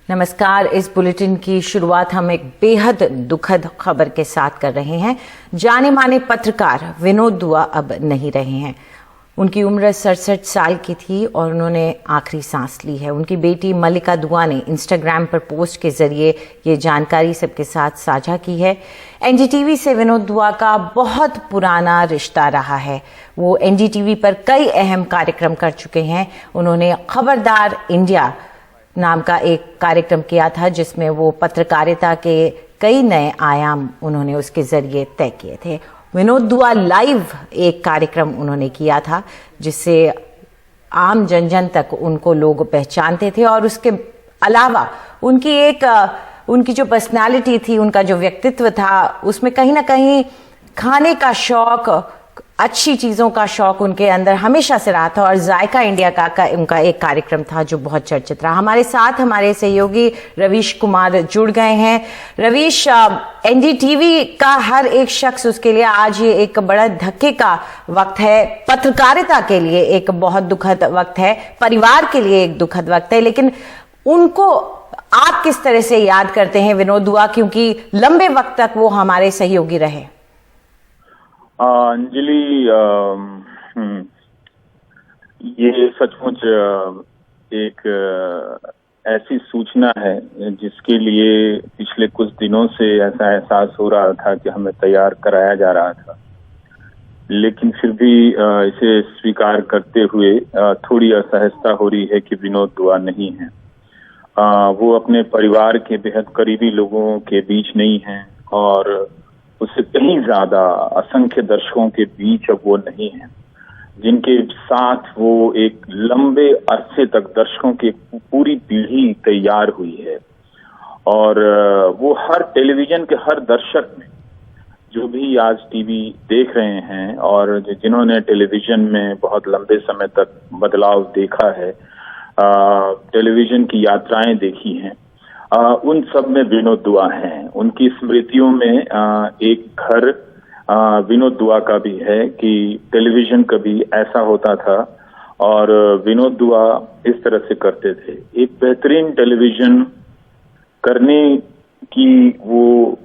नमस्कार। इस बुलेटिन की शुरुआत हम एक बेहद दुखद खबर के साथ कर रहे हैं। जाने माने पत्रकार विनोद दुआ अब नहीं रहे हैं। उनकी उम्र 67 साल की थी और उन्होंने आखिरी सांस ली है। उनकी बेटी मल्लिका दुआ ने इंस्टाग्राम पर पोस्ट के जरिए ये जानकारी सबके साथ साझा की है। एनडीटीवी से विनोद दुआ का बहुत पुराना रिश्ता रहा है। वो एनडीटीवी पर कई अहम कार्यक्रम कर चुके हैं। उन्होंने खबरदार इंडिया नाम का एक कार्यक्रम किया था जिसमें वो पत्रकारिता के कई नए आयाम उन्होंने उसके जरिए तय किए थे। विनोद दुआ लाइव एक कार्यक्रम उन्होंने किया था जिससे आम जन जन तक उनको लोग पहचानते थे और उसके अलावा उनकी जो पर्सनालिटी थी, उनका जो व्यक्तित्व था, उसमें कहीं ना कहीं खाने का शौक, अच्छी चीजों का शौक उनके अंदर हमेशा से रहा था और जायका इंडिया का उनका एक कार्यक्रम था जो बहुत चर्चित रहा। हमारे साथ हमारे सहयोगी रवीश कुमार जुड़ गए हैं। रवीश, एनडीटीवी का हर एक शख्स, उसके लिए आज ये एक बड़ा धक्के का वक्त है। पत्रकारिता के लिए एक बहुत दुखद वक्त है, परिवार के लिए एक दुखद वक्त है, लेकिन उनको आप किस तरह से याद करते हैं विनोद दुआ, क्योंकि लंबे वक्त तक वो हमारे सहयोगी रहे? अंजलि, ये सचमुच एक ऐसी सूचना है जिसके लिए पिछले कुछ दिनों से ऐसा एहसास हो रहा था कि हमें तैयार कराया जा रहा था, लेकिन फिर भी इसे स्वीकार करते हुए थोड़ी असहजता हो रही है कि विनोद दुआ नहीं है। वो अपने परिवार के बेहद करीबी लोगों के बीच नहीं है और उससे कहीं ज्यादा असंख्य दर्शकों के बीच अब वो नहीं है, जिनके साथ वो एक लंबे अरसे तक दर्शकों की पूरी पीढ़ी तैयार हुई है। और वो हर टेलीविजन के हर दर्शक में, जो भी आज टीवी देख रहे हैं और जिन्होंने टेलीविजन में बहुत लंबे समय तक बदलाव देखा है, टेलीविजन की यात्राएं देखी हैं, उन सब में विनोद दुआ हैं। उनकी स्मृतियों में एक घर विनोद दुआ का भी है कि टेलीविजन कभी ऐसा होता था और विनोद दुआ इस तरह से करते थे। एक बेहतरीन टेलीविजन करने की वो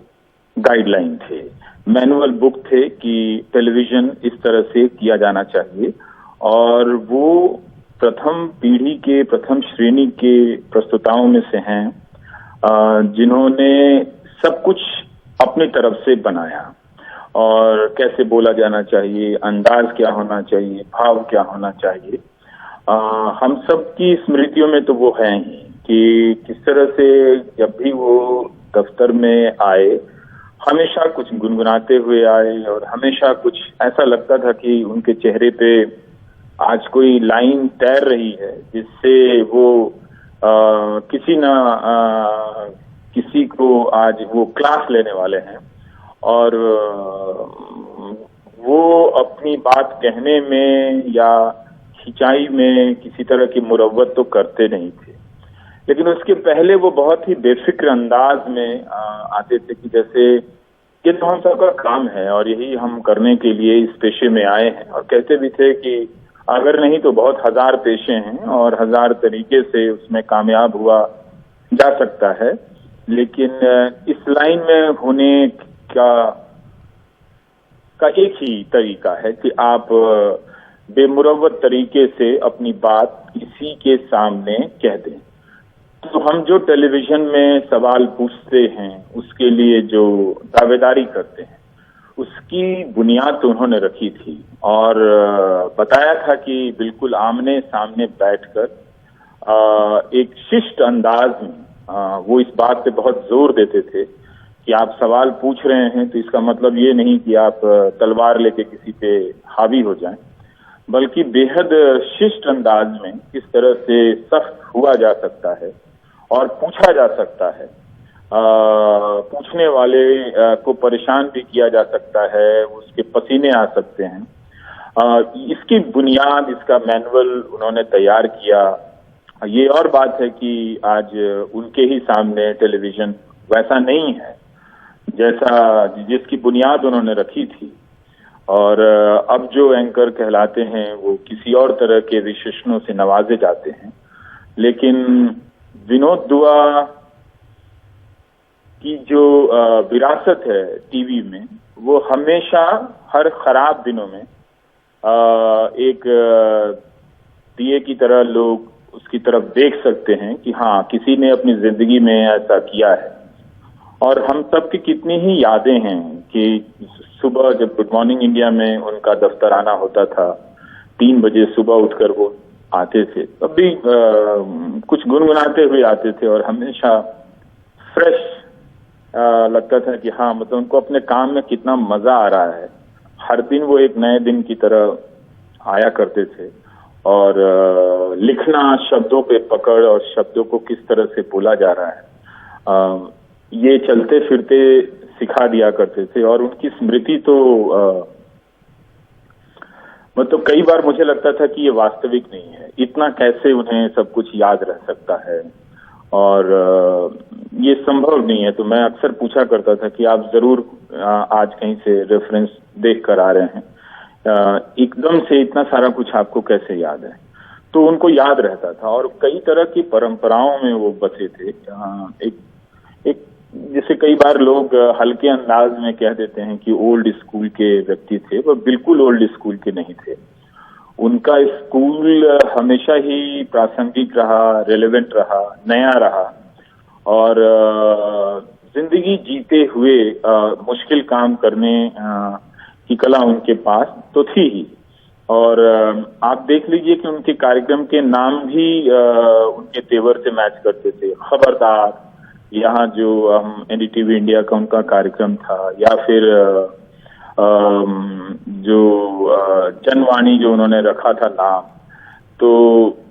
गाइडलाइन थे, मैनुअल बुक थे कि टेलीविजन इस तरह से किया जाना चाहिए। और वो प्रथम पीढ़ी के, प्रथम श्रेणी के प्रस्तुताओं में से हैं जिन्होंने सब कुछ अपनी तरफ से बनाया और कैसे बोला जाना चाहिए, अंदाज क्या होना चाहिए, भाव क्या होना चाहिए। हम सब की स्मृतियों में तो वो हैं ही कि किस तरह से जब भी वो दफ्तर में आए हमेशा कुछ गुनगुनाते हुए आए और हमेशा कुछ ऐसा लगता था कि उनके चेहरे पे आज कोई लाइन तैर रही है जिससे वो किसी को आज वो क्लास लेने वाले हैं। और वो अपनी बात कहने में या खिंचाई में किसी तरह की मुरव्वत तो करते नहीं थे, लेकिन उसके पहले वो बहुत ही बेफिक्र अंदाज में आते थे कि जैसे ये तो हम सबका काम है और यही हम करने के लिए इस पेशे में आए हैं। और कहते भी थे कि अगर नहीं तो बहुत हजार पेशे हैं और हजार तरीके से उसमें कामयाब हुआ जा सकता है, लेकिन इस लाइन में होने का एक ही तरीका है कि आप बेमुरव्वत तरीके से अपनी बात किसी के सामने कह दें। तो हम जो टेलीविजन में सवाल पूछते हैं, उसके लिए जो दावेदारी करते हैं, उसकी बुनियाद तो उन्होंने रखी थी और बताया था कि बिल्कुल आमने सामने बैठकर एक शिष्ट अंदाज में वो इस बात पे बहुत जोर देते थे कि आप सवाल पूछ रहे हैं तो इसका मतलब ये नहीं कि आप तलवार लेके किसी पे हावी हो जाएं, बल्कि बेहद शिष्ट अंदाज में किस तरह से सख्त हुआ जा सकता है और पूछा जा सकता है। पूछने वाले को परेशान भी किया जा सकता है, उसके पसीने आ सकते हैं। इसकी बुनियाद, इसका मैनुअल उन्होंने तैयार किया। ये और बात है कि आज उनके ही सामने टेलीविजन वैसा नहीं है जैसा जिसकी बुनियाद उन्होंने रखी थी। और अब जो एंकर कहलाते हैं वो किसी और तरह के विशेषणों से नवाजे जाते हैं, लेकिन विनोद दुआ की जो विरासत है टीवी में, वो हमेशा हर खराब दिनों में एक दिए की तरह लोग उसकी तरफ देख सकते हैं कि हाँ, किसी ने अपनी जिंदगी में ऐसा किया है। और हम सब की कितनी ही यादें हैं कि सुबह जब गुड मॉर्निंग इंडिया में उनका दफ्तर आना होता था, 3 बजे सुबह उठकर वो आते थे, तब भी कुछ गुनगुनाते हुए आते थे और हमेशा फ्रेश लगता था कि हाँ, मतलब उनको अपने काम में कितना मजा आ रहा है। हर दिन वो एक नए दिन की तरह आया करते थे और लिखना, शब्दों पे पकड़ और शब्दों को किस तरह से बोला जा रहा है, ये चलते फिरते सिखा दिया करते थे। और उनकी स्मृति तो मतलब कई बार मुझे लगता था कि ये वास्तविक नहीं है, इतना कैसे उन्हें सब कुछ याद रह सकता है और ये संभव नहीं है। तो मैं अक्सर पूछा करता था कि आप जरूर आज कहीं से रेफरेंस देख कर आ रहे हैं, एकदम से इतना सारा कुछ आपको कैसे याद है? तो उनको याद रहता था और कई तरह की परंपराओं में वो बसे थे। एक जैसे कई बार लोग हल्के अंदाज में कह देते हैं कि ओल्ड स्कूल के व्यक्ति थे, वो बिल्कुल ओल्ड स्कूल के नहीं थे। उनका स्कूल हमेशा ही प्रासंगिक रहा, रेलेवेंट रहा, नया रहा और जिंदगी जीते हुए मुश्किल काम करने की कला उनके पास तो थी ही। और आप देख लीजिए कि उनके कार्यक्रम के नाम भी उनके तेवर से मैच करते थे। खबरदार, यहाँ जो एनडीटीवी इंडिया का उनका कार्यक्रम था, या फिर जो जनवाणी जो उन्होंने रखा था नाम, तो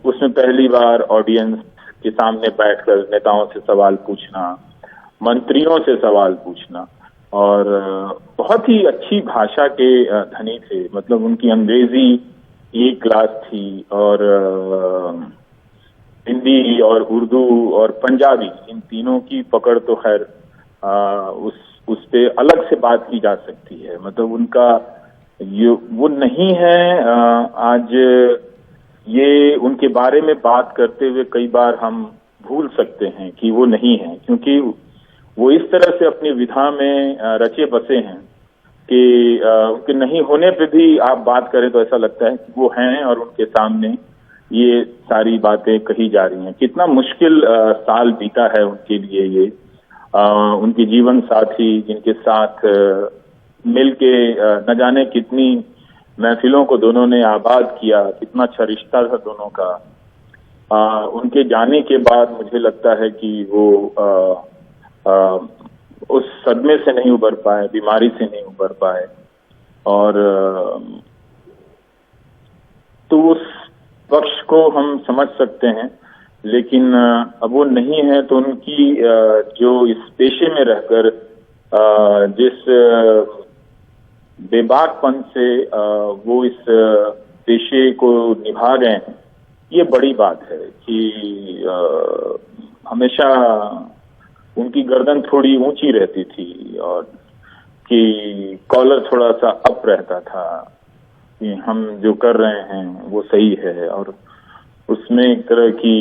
उसमें पहली बार ऑडियंस के सामने बैठकर नेताओं से सवाल पूछना, मंत्रियों से सवाल पूछना, और बहुत ही अच्छी भाषा के धनी थे। मतलब उनकी अंग्रेजी एक क्लास थी और हिंदी और उर्दू और पंजाबी, इन तीनों की पकड़ तो खैर उस पे अलग से बात की जा सकती है। मतलब उनका वो नहीं है। आज ये उनके बारे में बात करते हुए कई बार हम भूल सकते हैं कि वो नहीं है, क्योंकि वो इस तरह से अपनी विधा में रचे बसे हैं कि उनके नहीं होने पे भी आप बात करें तो ऐसा लगता है कि वो हैं और उनके सामने ये सारी बातें कही जा रही हैं। कितना मुश्किल साल बीता है उनके लिए ये। उनके जीवन साथी जिनके साथ मिलके न जाने कितनी महफिलों को दोनों ने आबाद किया, कितना अच्छा रिश्ता था दोनों का। उनके जाने के बाद मुझे लगता है कि वो उस सदमे से नहीं उबर पाए, बीमारी से नहीं उबर पाए, और तो उस पक्ष को हम समझ सकते हैं। लेकिन अब वो नहीं है तो उनकी जो इस पेशे में रहकर जिस बेबाकपन से वो इस पेशे को निभा गए हैं, ये बड़ी बात है कि हमेशा उनकी गर्दन थोड़ी ऊंची रहती थी और कि कॉलर थोड़ा सा अप रहता था कि हम जो कर रहे हैं वो सही है। और उसमें एक तरह की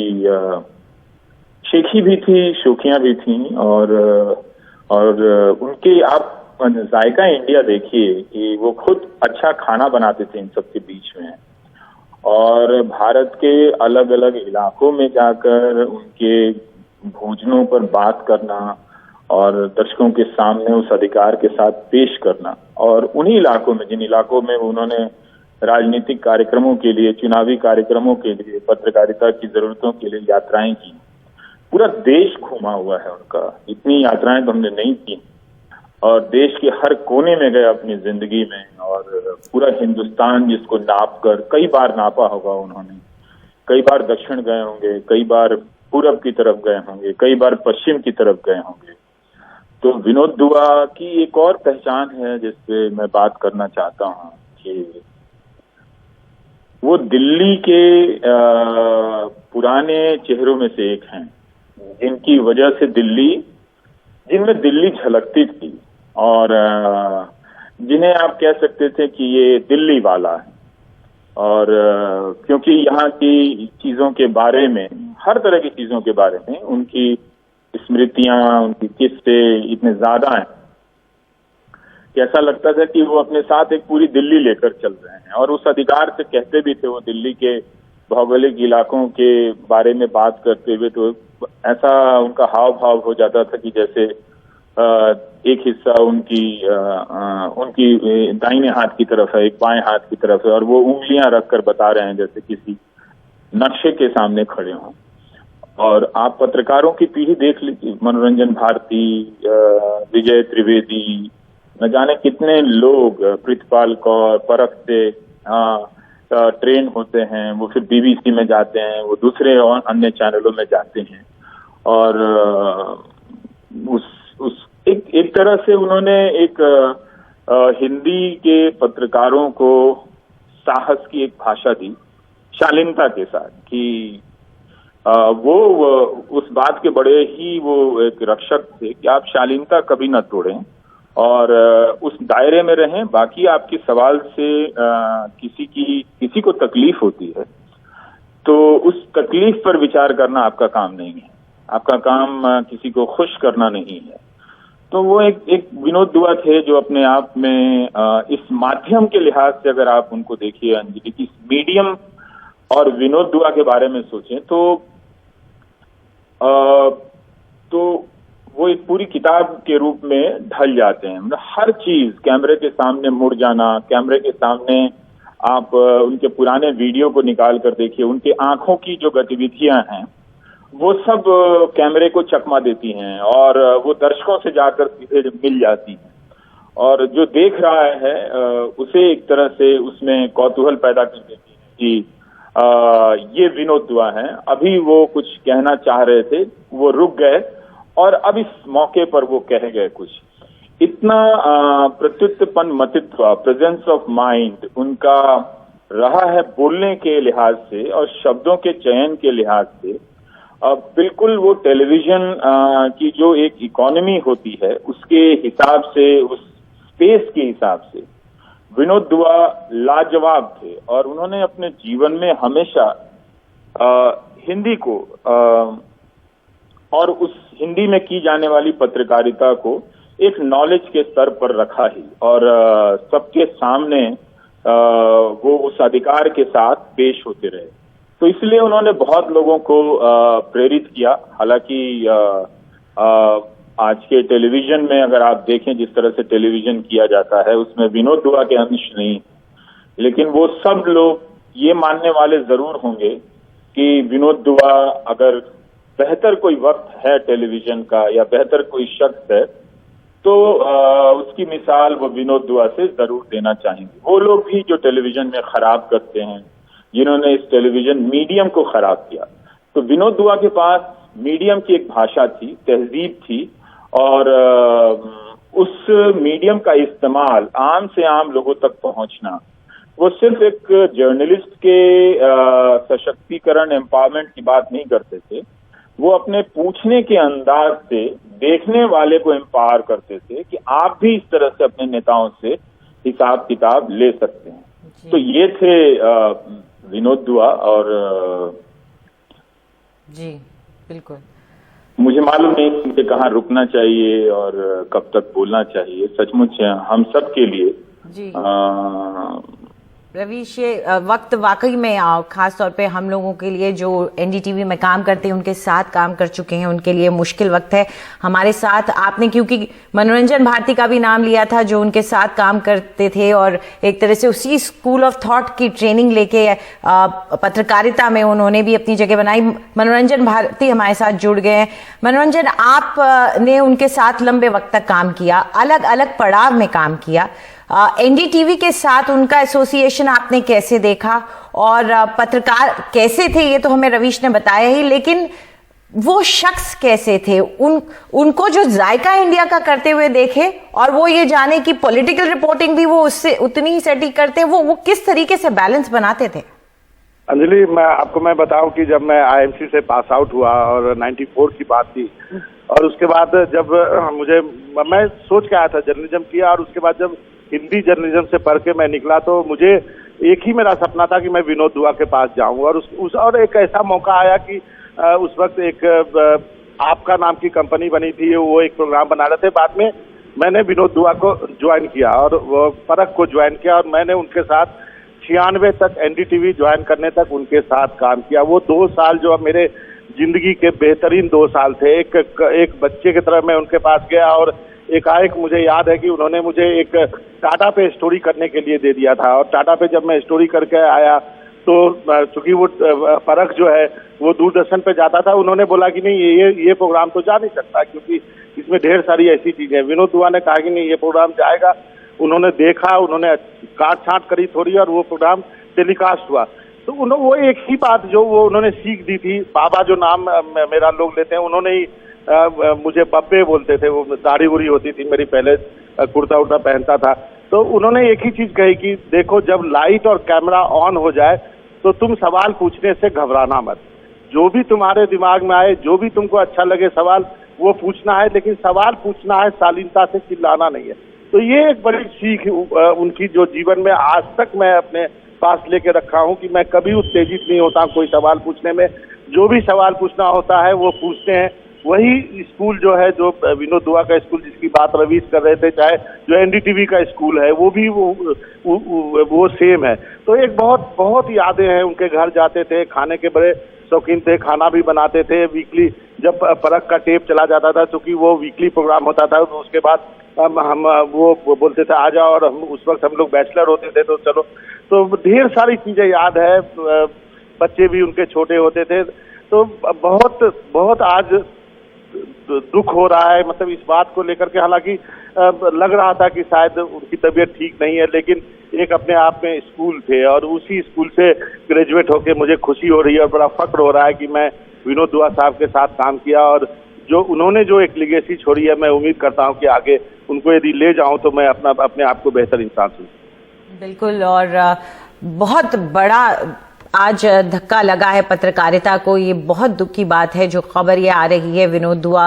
शेखी भी थी, शोखियां भी थी। और उनके आप जायका इंडिया देखिए कि वो खुद अच्छा खाना बनाते थे इन सब के बीच में, और भारत के अलग अलग इलाकों में जाकर उनके भोजनों पर बात करना और दर्शकों के सामने उस अधिकार के साथ पेश करना। और उन्हीं इलाकों में, जिन इलाकों में उन्होंने राजनीतिक कार्यक्रमों के लिए, चुनावी कार्यक्रमों के लिए, पत्रकारिता की जरूरतों के लिए यात्राएं की, पूरा देश घूमा हुआ है उनका। इतनी यात्राएं तो हमने नहीं की, और देश के हर कोने में गए अपनी जिंदगी में, और पूरा हिंदुस्तान जिसको नाप कर, कई बार नापा होगा उन्होंने, कई बार दक्षिण गए होंगे, कई बार पूरब की तरफ गए होंगे, कई बार पश्चिम की तरफ गए होंगे। तो विनोद दुआ की एक और पहचान है जिससे मैं बात करना चाहता हूँ कि वो दिल्ली के पुराने चेहरों में से एक हैं, जिनकी वजह से जिनमें दिल्ली झलकती थी, और जिन्हें आप कह सकते थे कि ये दिल्ली वाला है। और क्योंकि यहाँ की चीजों के बारे में, हर तरह की चीजों के बारे में उनकी स्मृतियां, उनकी किस्से इतने ज्यादा हैं कि ऐसा लगता था कि वो अपने साथ एक पूरी दिल्ली लेकर चल रहे हैं। और उस अधिकार से कहते भी थे वो, दिल्ली के भौगोलिक इलाकों के बारे में बात करते हुए, तो ऐसा उनका हाव भाव हो जाता था कि जैसे एक हिस्सा उनकी दाहिने हाथ की तरफ है, एक बाएं हाथ की तरफ है, और वो उंगलियां रखकर बता रहे हैं जैसे किसी नक्शे के सामने खड़े हों। और आप पत्रकारों की पीढ़ी देख लीजिए, मनोरंजन भारती, विजय त्रिवेदी, न जाने कितने लोग, प्रीतपाल कौर, परख से ट्रेन होते हैं, वो फिर बीबीसी में जाते हैं, वो दूसरे और अन्य चैनलों में जाते हैं। और एक तरह से उन्होंने एक हिंदी के पत्रकारों को साहस की एक भाषा दी, शालीनता के साथ, कि वो उस बात के बड़े ही वो एक रक्षक थे कि आप शालीनता कभी न तोड़ें और उस दायरे में रहें। बाकी आपके सवाल से किसी को तकलीफ होती है तो उस तकलीफ पर विचार करना आपका काम नहीं है, आपका काम किसी को खुश करना नहीं है। तो वो एक विनोद दुआ थे जो अपने आप में इस माध्यम के लिहाज से अगर आप उनको देखिए अंजलि, कि मीडियम और विनोद दुआ के बारे में सोचें तो वो एक पूरी किताब के रूप में ढल जाते हैं। मतलब हर चीज, कैमरे के सामने मुड़ जाना, कैमरे के सामने आप उनके पुराने वीडियो को निकाल कर देखिए, उनके आंखों की जो गतिविधियां हैं वो सब कैमरे को चकमा देती हैं और वो दर्शकों से जाकर सीधे मिल जाती हैं, और जो देख रहा है उसे एक तरह से उसमें कौतूहल पैदा कर देती है कि ये विनोद दुआ है। अभी वो कुछ कहना चाह रहे थे, वो रुक गए और अब इस मौके पर वो कह गए कुछ। इतना प्रत्युत्पन्न मतित्व, प्रेजेंस ऑफ माइंड उनका रहा है बोलने के लिहाज से और शब्दों के चयन के लिहाज से। बिल्कुल वो टेलीविजन की जो एक इकोनॉमी होती है उसके हिसाब से, उस स्पेस के हिसाब से विनोद दुआ लाजवाब थे। और उन्होंने अपने जीवन में हमेशा हिंदी को और उस हिंदी में की जाने वाली पत्रकारिता को एक नॉलेज के स्तर पर रखा ही, और सबके सामने वो उस अधिकार के साथ पेश होते रहे। तो इसलिए उन्होंने बहुत लोगों को प्रेरित किया। हालांकि आज के टेलीविजन में अगर आप देखें जिस तरह से टेलीविजन किया जाता है उसमें विनोद दुआ के अंश नहीं, लेकिन वो सब लोग ये मानने वाले जरूर होंगे कि विनोद दुआ अगर बेहतर कोई वक्त है टेलीविजन का या बेहतर कोई शख्स है तो उसकी मिसाल वो विनोद दुआ से जरूर देना चाहेंगे। वो लोग भी जो टेलीविजन में खराब करते हैं, जिन्होंने इस टेलीविजन मीडियम को खराब किया, तो विनोद दुआ के पास मीडियम की एक भाषा थी, तहजीब थी, और उस मीडियम का इस्तेमाल आम से आम लोगों तक पहुंचना, वो सिर्फ एक जर्नलिस्ट के सशक्तिकरण, एम्पावरमेंट की बात नहीं करते थे। वो अपने पूछने के अंदाज से देखने वाले को एम्पावर करते थे कि आप भी इस तरह से अपने नेताओं से हिसाब किताब ले सकते हैं। तो ये थे विनोद दुआ। और जी बिल्कुल, मुझे मालूम नहीं कि कहाँ रुकना चाहिए और कब तक बोलना चाहिए। सचमुच हम सब के लिए जी रवीश, ये वक्त वाकई में खास तौर पे हम लोगों के लिए जो एनडीटीवी में काम करते हैं, उनके साथ काम कर चुके हैं, उनके लिए मुश्किल वक्त है। हमारे साथ आपने, क्योंकि मनोरंजन भारती का भी नाम लिया था जो उनके साथ काम करते थे और एक तरह से उसी स्कूल ऑफ थॉट की ट्रेनिंग लेके पत्रकारिता में उन्होंने भी अपनी जगह बनाई। मनोरंजन भारती हमारे साथ जुड़ गए हैं। मनोरंजन, आपने उनके साथ लंबे वक्त तक काम किया, अलग अलग पड़ाव में काम किया। एनडीटीवी के साथ उनका एसोसिएशन आपने कैसे देखा और पत्रकार कैसे थे ये तो हमें रवीश ने बताया ही, लेकिन वो शख्स कैसे थे? उनको जो जायका इंडिया का करते हुए देखे और वो ये जाने कि पॉलिटिकल रिपोर्टिंग भी वो उससे उतनी ही सटीक करते हैं, वो किस तरीके से बैलेंस बनाते थे? अंजलि, मैं बताऊं कि जब मैं आईएमसी से पास आउट हुआ और 94 की बात थी, और उसके बाद जब मैं सोच के आया था, जर्नलिज्म किया, और उसके बाद जब हिंदी जर्नलिज्म से पढ़ के मैं निकला तो मुझे एक ही मेरा सपना था कि मैं विनोद दुआ के पास जाऊं, और और एक ऐसा मौका आया कि उस वक्त एक आपका नाम की कंपनी बनी थी, वो एक प्रोग्राम बना रहे थे। बाद में मैंने विनोद दुआ को ज्वाइन किया और वो परख को ज्वाइन किया, और मैंने उनके साथ 96 तक एनडीटीवी ज्वाइन करने तक उनके साथ काम किया। वो 2 साल जो मेरे जिंदगी के बेहतरीन 2 साल थे। एक बच्चे की तरह मैं उनके पास गया, और एकाएक मुझे याद है कि उन्होंने मुझे एक टाटा पे स्टोरी करने के लिए दे दिया था, और टाटा पे जब मैं स्टोरी करके आया तो चूंकि वो परख जो है वो दूरदर्शन पे जाता था, उन्होंने बोला कि नहीं ये प्रोग्राम तो जा नहीं सकता क्योंकि इसमें ढेर सारी ऐसी चीजें। विनोद दुआ ने कहा कि नहीं ये प्रोग्राम जाएगा। उन्होंने देखा, उन्होंने काट छांट करी थोड़ी, और वो प्रोग्राम टेलीकास्ट हुआ। तो वो एक ही बात जो वो उन्होंने सीख दी थी, बाबा जो नाम मेरा लोग लेते हैं, उन्होंने ही मुझे बब्बे बोलते थे। वो दाढ़ी उड़ी होती थी मेरी, पहले कुर्ता उर्ता पहनता था। तो उन्होंने एक ही चीज कही कि देखो जब लाइट और कैमरा ऑन हो जाए तो तुम सवाल पूछने से घबराना मत। जो भी तुम्हारे दिमाग में आए, जो भी तुमको अच्छा लगे सवाल, वो पूछना है, लेकिन सवाल पूछना है, शालीनता से चिल्लाना नहीं है। तो ये एक बड़ी सीख उनकी जो जीवन में आज तक मैं अपने पास लेके रखा हूं कि मैं कभी उत्तेजित नहीं होता कोई सवाल पूछने में। जो भी सवाल पूछना होता है वो पूछते हैं। वही स्कूल जो है, जो विनोद दुआ का स्कूल जिसकी बात रवीश कर रहे थे, चाहे जो एनडीटीवी का स्कूल है, वो भी वो सेम है। तो एक बहुत बहुत यादें हैं। उनके घर जाते थे, खाने के बड़े शौकीन थे, खाना भी बनाते थे। वीकली जब परख का टेप चला जाता था, क्योंकि वो वीकली प्रोग्राम होता था, तो उसके बाद हम वो बोलते थे आ जाओ, और उस वक्त हम लोग बैचलर होते थे तो चलो। तो ढेर सारी चीजें याद है। बच्चे भी उनके छोटे होते थे। तो बहुत बहुत आज दुख हो रहा है, मतलब इस बात को लेकर के। हालांकि लग रहा था कि शायद उनकी तबीयत ठीक नहीं है, लेकिन एक अपने आप में स्कूल थे, और उसी स्कूल से ग्रेजुएट होके मुझे खुशी हो रही है और बड़ा फक्र हो रहा है कि मैं विनोद दुआ साहब के साथ काम किया, और जो उन्होंने जो एक लेगेसी छोड़ी है, मैं उम्मीद करता हूं कि आगे उनको यदि ले जाऊं तो मैं अपने आप को बेहतर इंसान समझूं। बिल्कुल, और बहुत बड़ा आज धक्का लगा है पत्रकारिता को। ये बहुत दुख की बात है जो खबर ये आ रही है। विनोद दुआ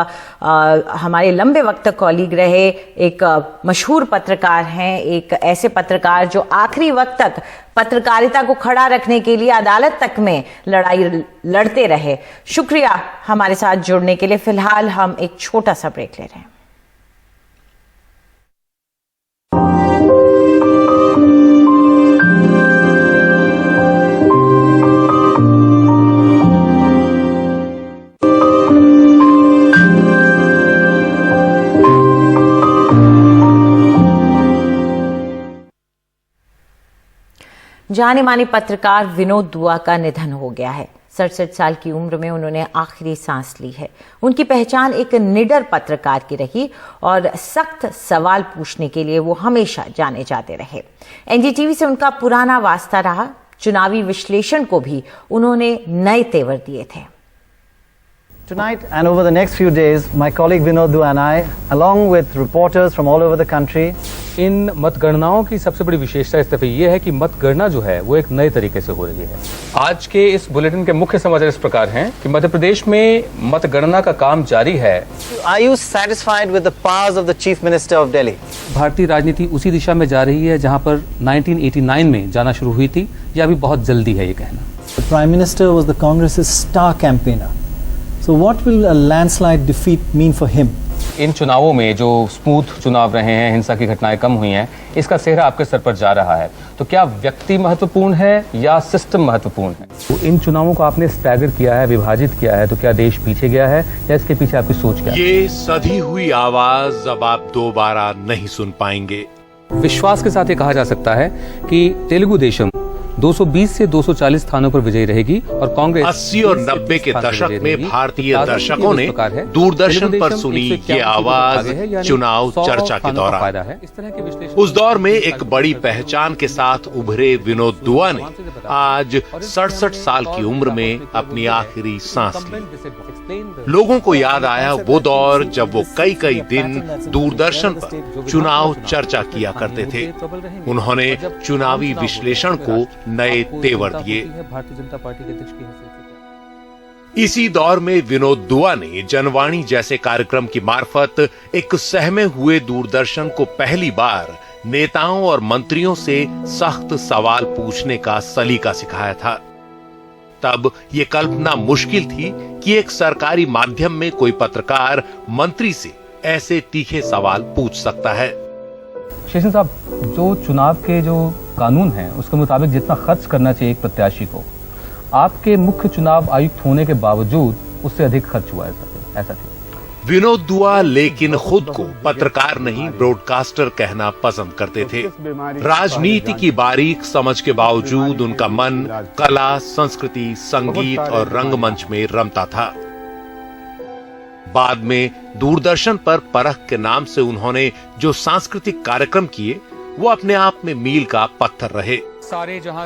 हमारे लंबे वक्त तक कॉलीग रहे, एक मशहूर पत्रकार हैं, एक ऐसे पत्रकार जो आखिरी वक्त तक पत्रकारिता को खड़ा रखने के लिए अदालत तक में लड़ाई लड़ते रहे। शुक्रिया हमारे साथ जुड़ने के लिए। फिलहाल हम एक छोटा सा ब्रेक ले रहे हैं। जाने माने पत्रकार विनोद दुआ का निधन हो गया है। 67 साल की उम्र में उन्होंने आखिरी सांस ली है। उनकी पहचान एक निडर पत्रकार की रही और सख्त सवाल पूछने के लिए वो हमेशा जाने जाते रहे। एनडीटीवी से उनका पुराना वास्ता रहा। चुनावी विश्लेषण को भी उन्होंने नए तेवर दिए थे। Tonight and over the next few days, my colleague Vinod Dua and I, along with reporters from all over the country, इन मतगणनाओं की सबसे बड़ी विशेषता इस दफे ये है कि मतगणना जो है वो एक नए तरीके से हो रही है। आज के इस बुलेटिन के मुख्य समाचार इस प्रकार हैं कि मध्य प्रदेश में मतगणना का काम जारी है। are you satisfied with the powers of the Chief Minister of Delhi? भारतीय राजनीति उसी दिशा में जा रही है जहां पर 1989 में जाना शुरू हुई थी, या अभी बहुत जल्दी है ये कहना। The Prime Minister was the Congress's star campaigner. So what will a landslide defeat mean for him? इन चुनावों में जो स्मूथ चुनाव रहे हैं, हिंसा की घटनाएं कम हुई हैं, इसका सेहरा आपके सर पर जा रहा है। तो क्या व्यक्ति महत्वपूर्ण है या सिस्टम महत्वपूर्ण है? तो इन चुनावों को आपने स्टैगर किया है, विभाजित किया है, तो क्या देश पीछे गया है या इसके पीछे आपकी सोच क्या है? ये सधी हुई आवाज अब आप दोबारा नहीं सुन पाएंगे। विश्वास के साथ ये कहा जा सकता है कि तेलुगु देशम 220 से 240 स्थानों पर विजयी रहेगी और कांग्रेस 80 और 90 के दशक में भारतीय दर्शकों ने दूरदर्शन पर सुनी ये आवाज चुनाव चर्चा के दौरान। उस दौर में एक बड़ी पहचान के साथ उभरे विनोद दुआ ने आज 67 साल की उम्र में अपनी आखिरी सांस ली। लोगों को याद आया वो दौर जब वो कई कई दिन दूरदर्शन पर चुनाव चर्चा किया करते थे। उन्होंने चुनावी विश्लेषण को नए तेवर दिए। भारतीय जनता पार्टी के अध्यक्ष की हैसियत से इसी दौर में विनोद दुआ ने जनवाणी जैसे कार्यक्रम की मार्फत एक सहमे हुए दूरदर्शन को पहली बार नेताओं और मंत्रियों से सख्त सवाल पूछने का सलीका सिखाया था। तब ये कल्पना मुश्किल थी कि एक सरकारी माध्यम में कोई पत्रकार मंत्री से ऐसे तीखे सवाल पूछ सकता है। शेषन साहब, जो चुनाव के जो कानून हैं उसके मुताबिक जितना खर्च करना चाहिए एक प्रत्याशी को, आपके मुख्य चुनाव आयुक्त होने के बावजूद उससे अधिक खर्च हुआ है, ऐसा क्यों? विनोद दुआ लेकिन खुद को पत्रकार नहीं ब्रॉडकास्टर कहना पसंद करते थे। राजनीति की बारीक समझ के बावजूद उनका मन कला, संस्कृति, संगीत और रंगमंच में रमता था। बाद में दूरदर्शन पर परख के नाम से उन्होंने जो सांस्कृतिक कार्यक्रम किए वो अपने आप में मील का पत्थर रहे।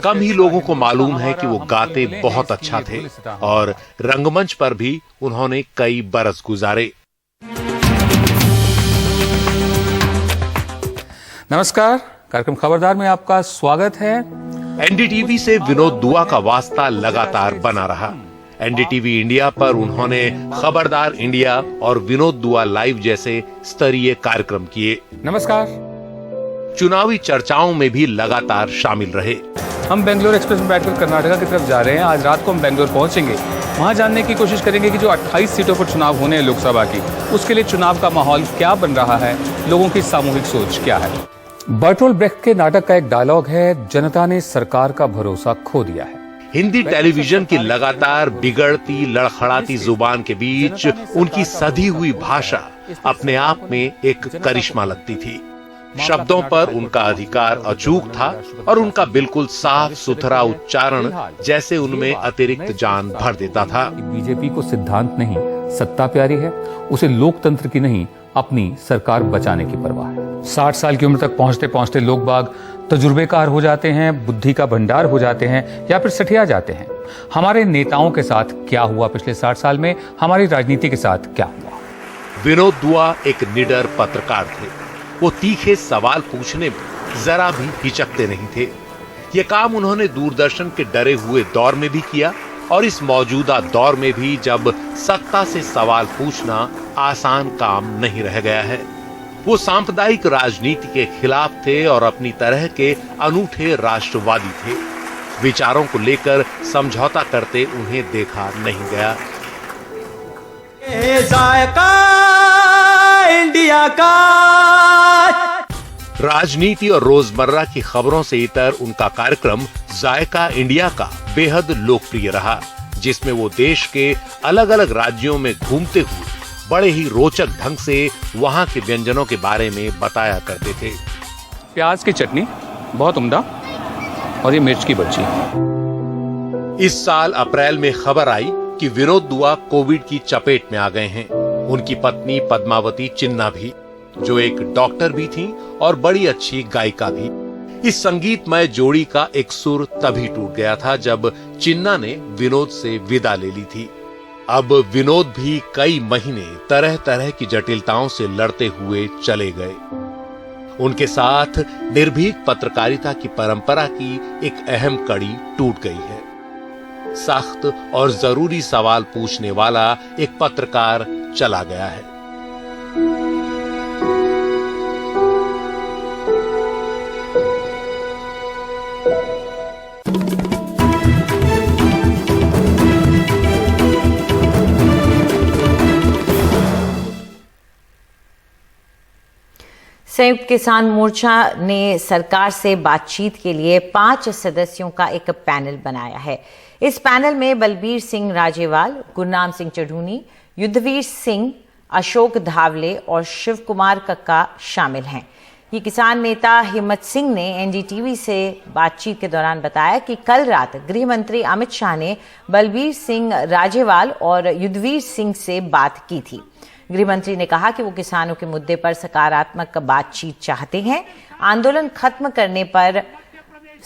कम ही लोगों को मालूम है कि वो गाते बहुत अच्छा थे और रंगमंच पर भी उन्होंने कई बरस गुजारे। नमस्कार, कार्यक्रम खबरदार में आपका स्वागत है। एनडीटीवी से विनोद दुआ का वास्ता लगातार बना रहा। एनडीटीवी इंडिया पर उन्होंने खबरदार इंडिया और विनोद दुआ लाइव जैसे स्तरीय कार्यक्रम किए। नमस्कार। चुनावी चर्चाओं में भी लगातार शामिल रहे। हम बेंगलोर एक्सप्रेस में बैठकर कर्नाटका की तरफ जा रहे हैं। आज रात को हम बेंगलोर पहुंचेंगे। वहां जानने की कोशिश करेंगे कि जो 28 सीटों पर चुनाव होने हैं लोकसभा की, उसके लिए चुनाव का माहौल क्या बन रहा है, लोगों की सामूहिक सोच क्या है। बर्टोल्ट ब्रेख्ट के नाटक का एक डायलॉग है, जनता ने सरकार का भरोसा खो दिया है। हिंदी टेलीविजन की लगातार बिगड़ती लड़खड़ाती जुबान के बीच उनकी सधी हुई भाषा अपने आप में एक करिश्मा लगती थी। शब्दों पर उनका अधिकार अचूक था और उनका बिल्कुल साफ सुथरा उच्चारण जैसे उनमें अतिरिक्त जान भर देता था। बीजेपी को सिद्धांत नहीं, सत्ता प्यारी है। उसे लोकतंत्र की नहीं, अपनी सरकार बचाने की परवाह है। 60 साल की उम्र तक पहुंचते पहुंचते लोग बाग तजुर्बेकार हो जाते हैं, बुद्धि का भंडार हो जाते हैं या फिर सठिया जाते हैं। हमारे नेताओं के साथ क्या हुआ पिछले 60 साल में, हमारी राजनीति के साथ क्या हुआ? विनोद दुआ एक निडर पत्रकार थे। वो तीखे सवाल पूछने में जरा भी हिचकते नहीं थे। ये काम उन्होंने दूरदर्शन के डरे हुए दौर में भी किया और इस मौजूदा दौर में भी, जब सत्ता से सवाल पूछना आसान काम नहीं रह गया है। वो सांप्रदायिक राजनीति के खिलाफ थे और अपनी तरह के अनूठे राष्ट्रवादी थे। विचारों को लेकर समझौता करते उन्हें देखा नहीं गया। जायका इंडिया का। राजनीति और रोजमर्रा की खबरों से इतर उनका कार्यक्रम जायका इंडिया का बेहद लोकप्रिय रहा, जिसमें वो देश के अलग अलग राज्यों में घूमते हुए बड़े ही रोचक ढंग से वहां के व्यंजनों के बारे में बताया करते थे। प्याज की चटनी बहुत उम्दा और ये मिर्च की बज्जी। इस साल अप्रैल में खबर आई कि विनोद दुआ कोविड की चपेट में आ गए हैं। उनकी पत्नी पद्मावती चिन्ना भी, जो एक डॉक्टर भी थीं और बड़ी अच्छी गायिका भी। इस संगीतमय जोड़ी का एक सुर तभी टूट गया था जब चिन्ना ने विनोद से विदा ले ली थी। अब विनोद भी कई महीने तरह तरह की जटिलताओं से लड़ते हुए चले गए। उनके साथ निर्भीक पत्रकारिता की परंपरा की एक अहम कड़ी टूट गई है। सख्त और जरूरी सवाल पूछने वाला एक पत्रकार चला गया है। संयुक्त किसान मोर्चा ने सरकार से बातचीत के लिए 5 सदस्यों का एक पैनल बनाया है। इस पैनल में बलबीर सिंह राजेवाल, गुरनाम सिंह चढ़ूनी, युद्धवीर सिंह, अशोक धावले और शिव कुमार कक्का शामिल हैं। ये किसान नेता हिम्मत सिंह ने एनडीटीवी से बातचीत के दौरान बताया कि कल रात गृह मंत्री अमित शाह ने बलबीर सिंह राजेवाल और युद्धवीर सिंह से बात की थी। गृह मंत्री ने कहा कि वो किसानों के मुद्दे पर सकारात्मक बातचीत चाहते हैं। आंदोलन खत्म करने पर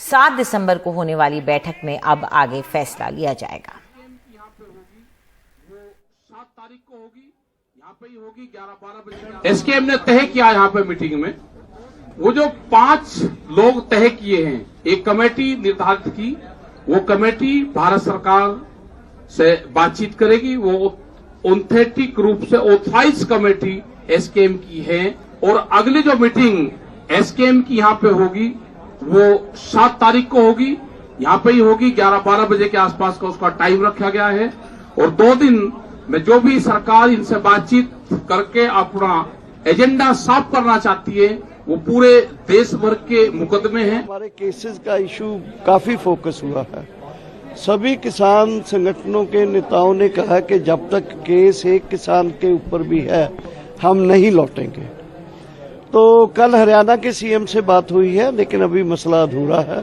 7 दिसंबर को होने वाली बैठक में अब आगे फैसला लिया जाएगा। 7 तारीख को होगी, यहाँ पे ही होगी 11-12 बजे। एसकेएम ने तय किया यहाँ पे मीटिंग में, वो जो 5 लोग तय किए हैं, एक कमेटी निर्धारित की, वो कमेटी भारत सरकार से बातचीत करेगी। वो ऑथेंटिक रूप से ऑथराइज कमेटी एसकेएम की है और अगली जो मीटिंग एसकेएम की यहाँ पे होगी वो 7 तारीख को होगी, यहाँ पे ही होगी 11-12 बजे के आसपास का उसका टाइम रखा गया है। और 2 दिन में जो भी सरकार इनसे बातचीत करके अपना एजेंडा साफ करना चाहती है, वो पूरे देश भर के मुकदमे हैं। हमारे केसेस का इशू काफी फोकस हुआ है। सभी किसान संगठनों के नेताओं ने कहा कि जब तक केस एक किसान के ऊपर भी है हम नहीं लौटेंगे। तो कल हरियाणा के सीएम से बात हुई है, लेकिन अभी मसला अधूरा है।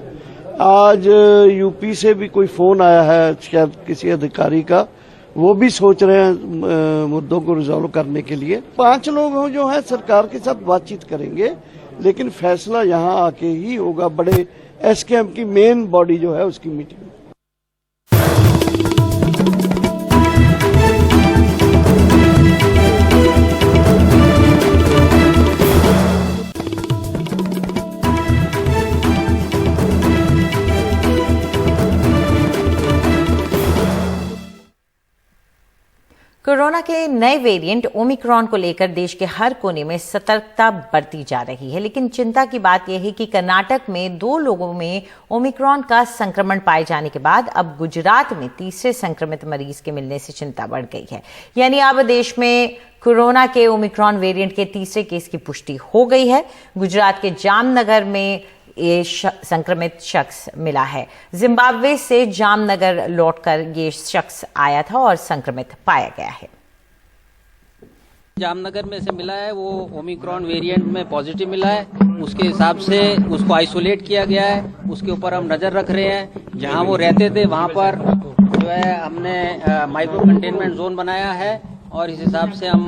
आज यूपी से भी कोई फोन आया है शायद किसी अधिकारी का, वो भी सोच रहे हैं मुद्दों को रिजॉल्व करने के लिए। 5 लोग जो है सरकार के साथ बातचीत करेंगे, लेकिन फैसला यहाँ आके ही होगा, बड़े एसकेएम की मेन बॉडी जो है उसकी मीटिंग। कोरोना के नए वेरिएंट ओमिक्रॉन को लेकर देश के हर कोने में सतर्कता बरती जा रही है, लेकिन चिंता की बात यह है कि कर्नाटक में 2 लोगों में ओमिक्रॉन का संक्रमण पाए जाने के बाद अब गुजरात में तीसरे संक्रमित मरीज के मिलने से चिंता बढ़ गई है। यानी अब देश में कोरोना के ओमिक्रॉन वेरिएंट के तीसरे केस की पुष्टि हो गई है। गुजरात के जामनगर में ये संक्रमित शख्स मिला है। जिम्बाब्वे से जामनगर लौटकर ये शख्स आया था और संक्रमित पाया गया है। जामनगर में से मिला है, वो ओमिक्रॉन वेरिएंट में पॉजिटिव मिला है। उसके हिसाब से उसको आइसोलेट किया गया है, उसके ऊपर हम नजर रख रहे हैं। जहां वो रहते थे वहां पर जो है हमने माइक्रो कंटेनमेंट जोन बनाया है, और इस हिसाब से हम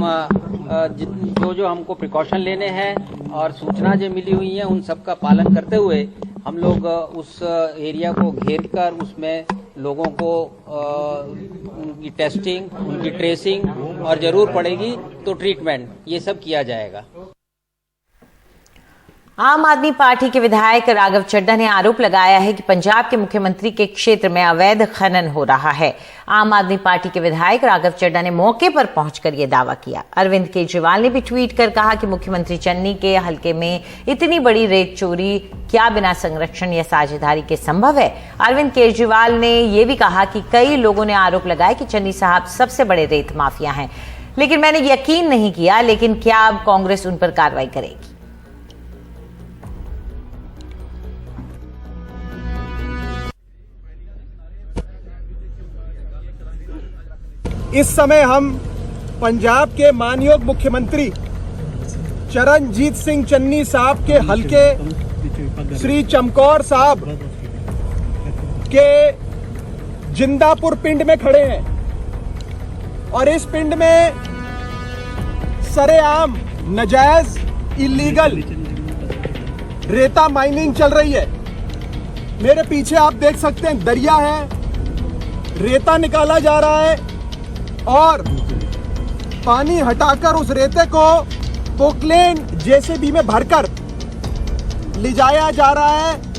जो हमको प्रिकॉशन लेने हैं और सूचना जो मिली हुई है उन सब का पालन करते हुए हम लोग उस एरिया को घेर कर उसमें लोगों को उनकी टेस्टिंग, उनकी ट्रेसिंग और जरूर पड़ेगी तो ट्रीटमेंट, ये सब किया जाएगा। आम आदमी पार्टी के विधायक राघव चड्ढा ने आरोप लगाया है कि पंजाब के मुख्यमंत्री के क्षेत्र में अवैध खनन हो रहा है। आम आदमी पार्टी के विधायक राघव चड्ढा ने मौके पर पहुंचकर यह दावा किया। अरविंद केजरीवाल ने भी ट्वीट कर कहा कि मुख्यमंत्री चन्नी के हलके में इतनी बड़ी रेत चोरी क्या बिना संरक्षण या साझेदारी के संभव है। अरविंद केजरीवाल ने यह भी कहा कि कई लोगों ने आरोप लगाया कि चन्नी साहब सबसे बड़े रेत माफिया हैं, लेकिन मैंने यकीन नहीं किया। लेकिन क्या अब कांग्रेस उन पर कार्रवाई करेगी? इस समय हम पंजाब के माननीय मुख्यमंत्री चरणजीत सिंह चन्नी साहब के हलके श्री चमकौर साहब के जिंदापुर पिंड में खड़े हैं, और इस पिंड में सरेआम नाजायज इलीगल रेता माइनिंग चल रही है। मेरे पीछे आप देख सकते हैं दरिया है, रेता निकाला जा रहा है और पानी हटाकर उस रेते को पोकलेन जेसीबी में भरकर ले जाया जा रहा है